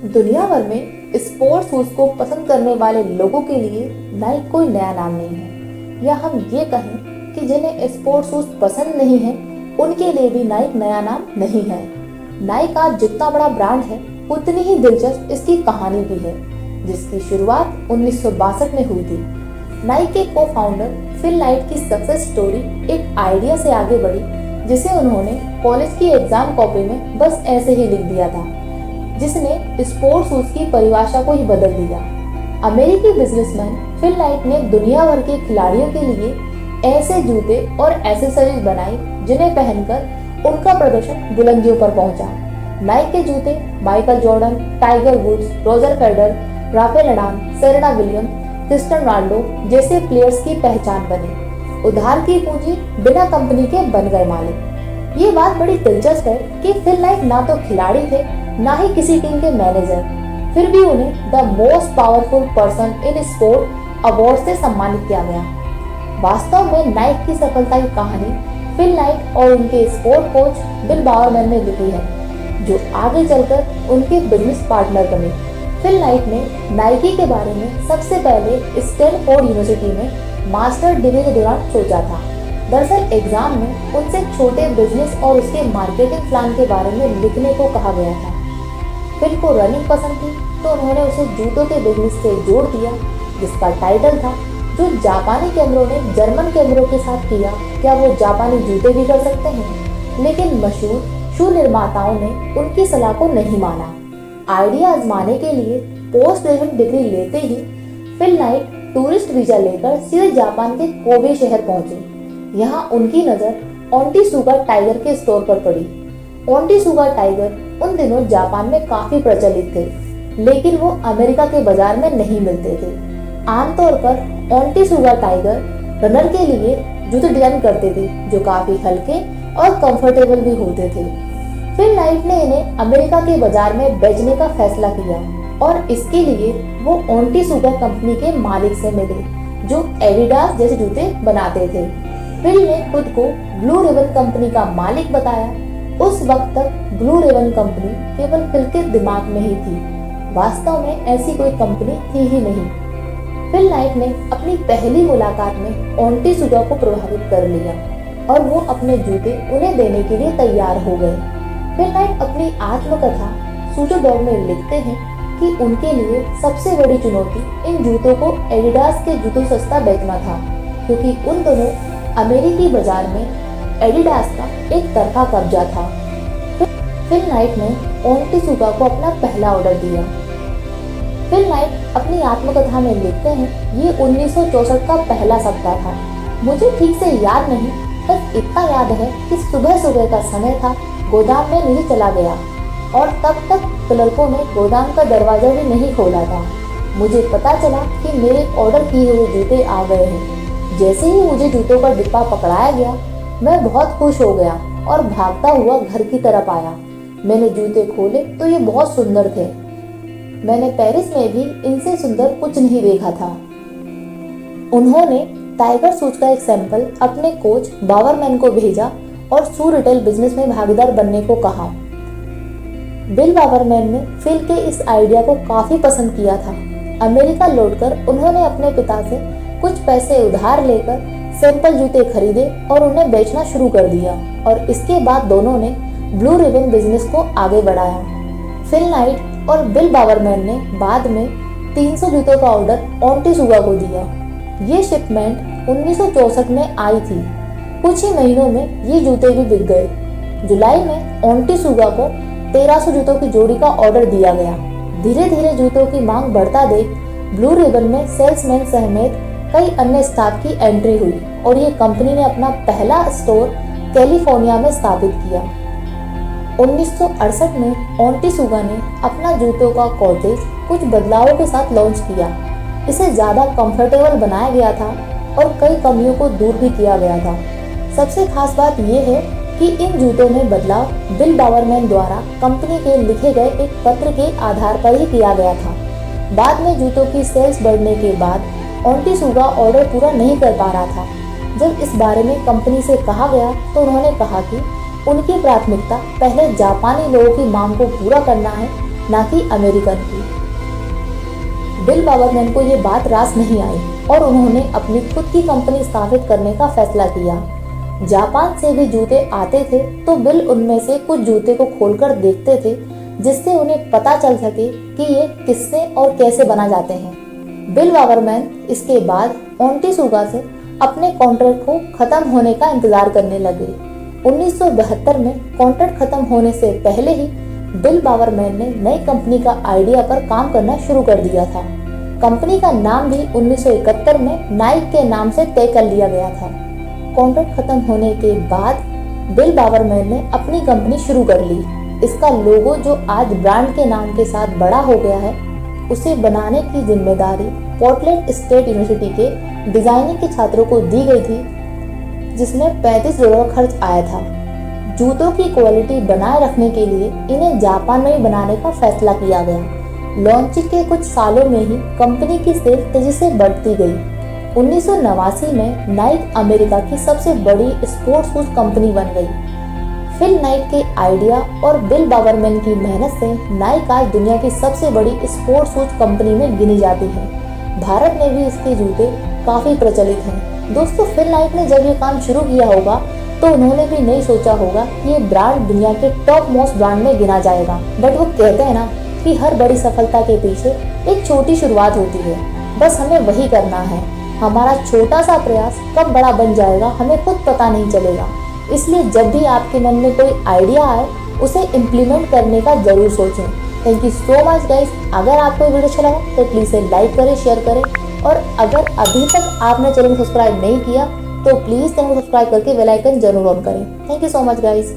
दुनिया भर में स्पोर्ट्स शूज को पसंद करने वाले लोगों के लिए नाइक कोई नया नाम नहीं है, या हम ये कहें कि जिन्हें स्पोर्ट्स शूज पसंद नहीं है उनके लिए भी नाइक नया नाम नहीं है। नाइक आज जितना बड़ा ब्रांड है उतनी ही दिलचस्प इसकी कहानी भी है, जिसकी शुरुआत 1962 में हुई थी। नाइक के को फाउंडर फिल नाइट की सक्सेस स्टोरी एक आइडिया से आगे बढ़ी, जिसे उन्होंने कॉलेज की एग्जाम कॉपी में बस ऐसे ही लिख दिया था, जिसने स्पोर्ट्स शूज की परिभाषा को ही बदल दिया। अमेरिकी बिजनेसमैन फिल नाइट ने दुनिया भर के खिलाड़ियों के लिए ऐसे जूते और एसेसरीज बनाई जिन्हें पहनकर उनका प्रदर्शन बुलंदियों पर पहुंचा। नाइक के जूते Michael Jordan, Tiger Woods, Roger Federer, Rafael Nadal, Serena Williams, Cristiano Ronaldo जैसे प्लेयर्स की पहचान बने। उधार की पूंजी बिना कंपनी के बन गए मालिक। ये बात बड़ी दिलचस्प है कि फिल नाइट ना तो खिलाड़ी थे ना ही किसी टीम के मैनेजर, फिर भी उन्हें the most powerful person in sport award से सम्मानित किया गया। वास्तव में नाइक की सफलता की कहानी फिल नाइट और उनके स्पोर्ट कोच बिल बावरमैन ने लिखी है, जो आगे चलकर उनके बिजनेस पार्टनर बने। फिल नाइट ने नाइकी के बारे में सबसे पहले स्टैनफोर्ड यूनिवर्सिटी में मास्टर डिग्री के दौरान सोचा था। दरअसल एग्जाम में उनसे छोटे बिजनेस और उसके मार्केटिंग प्लान के बारे में लिखने को कहा गया था। फिल को रनिंग पसंद थी, तो उन्होंने उसे जूतों के बिजनेस से जोड़ दिया, जिसका टाइटल था, जो जापानी कैमरों ने जर्मन कैमरों के साथ किया, क्या वो जापानी जूते भी कर सकते हैं। लेकिन मशहूर शू निर्माताओं ने उनकी सलाह को नहीं माना। आइडिया आजमाने के लिए पोस्ट ग्रेजुएट डिग्री लेते ही फिल नाइट टूरिस्ट वीजा लेकर सीधे जापान के कोबे शहर पहुंचे। यहाँ उनकी नजर ओनित्सुका टाइगर के स्टोर पर पड़ी। ओनित्सुका टाइगर उन दिनों जापान में काफी प्रचलित थे, लेकिन वो अमेरिका के बाजार में नहीं मिलते थे। आमतौर पर ओनित्सुका टाइगर रनर के लिए जूते डिजाइन करते थे, जो काफी हल्के और कंफर्टेबल भी होते थे। फिल नाइट ने इन्हें अमेरिका के बाजार में बेचने का फैसला किया और इसके लिए वो ओनित्सुका कंपनी के मालिक से मिले, जो एडिडास जैसे जूते बनाते थे। फिल ने खुद को ब्लू रिबन कंपनी का मालिक बताया। उस वक्त तक ब्लू रिबन कंपनी केवल फिल के दिमाग में ही थी, वास्तव में ऐसी कोई कंपनी थी ही नहीं। फिल नाइट ने अपनी पहली मुलाकात में ओनित्सुका को प्रभावित कर लिया और वो अपने जूते उन्हें देने के लिए तैयार हो गए। फिल नाइट अपनी आत्मकथा सूचो डॉग में लिखते हैं कि उनके लिए सबसे बड़ी चुनौती इन जूतों को एडिडास के जूतों सस्ता बेचना था, क्योंकि उन दोनों अमेरिकी बाजार में एडिडास का एक तरफा कब्जा था। फिल नाइट ने ओनित्सुका को अपना पहला ऑर्डर दिया। फिल नाइट अपनी आत्मकथा में लिखते हैं, ये 1964 का पहला सप्ताह था। मुझे ठीक से याद नहीं, बस इतना याद है कि सुबह सुबह का समय था, गोदाम में नीचे चला गया और तब तक क्लर्कों ने गोदाम का दरवाजा भी नहीं खोला था। मुझे पता चला कि मेरे ऑर्डर किए हुए जूते आ गए हैं। जैसे ही मुझे जूतों का डिब्बा पकड़ाया गया, मैं बहुत खुश हो गया और भागता हुआ घर की तरफ आया। मैंने जूते खोले तो ये बहुत सुंदर थे। मैंने पेरिस में भी इनसे सुंदर कुछ नहीं देखा था। उन्होंने टाइगर शूज का एक सैंपल अपने कोच बावरमैन को भेजा और शू रिटेल बिजनेस में भागीदार बनने को कहा। बिल बावरमैन ने फिल के इस आइडिया को काफी पसंद किया था। अमेरिका लौटकर उन्होंने अपने पिता से कुछ पैसे उधार लेकर सैंपल जूते खरीदे और उन्हें बेचना शुरू कर दिया, और इसके बाद दोनों ने ब्लू रिबन बिजनेस को आगे बढ़ाया। फिल नाइट और बिल बावरमैन ने बाद में 300 जूतों का ऑर्डर ओनित्सुका को दिया। ये शिपमेंट 1964 में आई थी। कुछ ही महीनों में ये जूते भी बिक गए। जुलाई में ओनित्सुका को 1300 जूतों की जोड़ी का ऑर्डर दिया गया। धीरे धीरे जूतों की मांग बढ़ता देख ब्लू रिबन में सेल्समैन समेत कई अन्य स्टाफ की एंट्री हुई और ये कंपनी ने अपना पहला स्टोर कैलिफोर्निया में स्थापित किया। 1968 में ओनित्सुका ने अपना जूतों का कॉटेज कुछ बदलावों के साथ लॉन्च किया। इसे ज़्यादा कंफर्टेबल बनाया गया था और कई कमियों को दूर भी किया गया था। सबसे खास बात यह है कि इन जूतों में बदलाव बिल बावरमैन द्वारा कंपनी के लिखे गए एक पत्र के आधार पर ही किया गया था। बाद में जूतों की सेल्स बढ़ने के बाद ओनित्सुका ऑर्डर पूरा नहीं कर पा रहा था। जब इस बारे में कंपनी से कहा गया तो उन्होंने कहा कि उनकी प्राथमिकता पहले जापानी लोगों की मांग को पूरा करना है ना कि अमेरिकन की। बिल बावरमैन को ये बात रास नहीं आई और उन्होंने अपनी खुद की कंपनी स्थापित करने का फैसला किया। जापान से भी जूते आते थे तो बिल उनमें से कुछ जूते को खोलकर देखते थे, जिससे उन्हें पता चल सके कि ये किससे और कैसे बना जाते हैं। बिल बावरमैन इसके बाद ओनिटेसुगा से अपने कॉन्ट्रैक्ट को खत्म होने का इंतजार करने लगे। 1972 में कॉन्ट्रैक्ट खत्म होने से पहले ही बिल बावरमैन ने नई कंपनी का आइडिया पर काम करना शुरू कर दिया था। कंपनी का नाम भी 1971 में नाइक के नाम से तय कर लिया गया था। कॉन्ट्रैक्ट खत्म होने के बाद बिल बावरमैन ने अपनी कंपनी शुरू कर ली। इसका लोगो जो आज ब्रांड के नाम के साथ बड़ा हो गया है, उसे बनाने की जिम्मेदारी पोर्टलैंड स्टेट यूनिवर्सिटी के डिजाइनिंग के छात्रों को दी गई थी, जिसमें $35 खर्च आया था। जूतों की क्वालिटी बनाए रखने के लिए इन्हें जापान में ही बनाने का फैसला किया गया। लॉन्चिंग के कुछ सालों में ही कंपनी की सेल तेजी से बढ़ती गई। 1989 में नाइक अमेरिका की सबसे बड़ी स्पोर्ट्स शूज कंपनी बन गई। फिल नाइट के आइडिया और बिल बावरमैन की मेहनत से नाइक आज दुनिया की सबसे बड़ी स्पोर्ट्स शूज कंपनी में गिनी जाती है। भारत में भी इसके जूते काफी प्रचलित हैं। दोस्तों, फिल नाइट ने जब ये काम शुरू किया होगा तो उन्होंने भी नहीं सोचा होगा कि ये ब्रांड दुनिया के टॉप मोस्ट ब्रांड में गिना जाएगा। बट वो कहते हैं ना कि हर बड़ी सफलता के पीछे एक छोटी शुरुआत होती है। बस हमें वही करना है। हमारा छोटा सा प्रयास कब बड़ा बन जाएगा हमें खुद पता नहीं चलेगा। इसलिए जब भी आपके मन में कोई आइडिया आए उसे इम्प्लीमेंट करने का जरूर सोचें। Thank you so much guys. अगर आपको वीडियो अच्छा लगा तो प्लीज़ इसे लाइक करें, शेयर करें, और अगर अभी तक आपने चैनल को सब्सक्राइब नहीं किया तो प्लीज़ चैनल को सब्सक्राइब करके बेल आइकन जरूर ऑन करें। Thank you so much guys.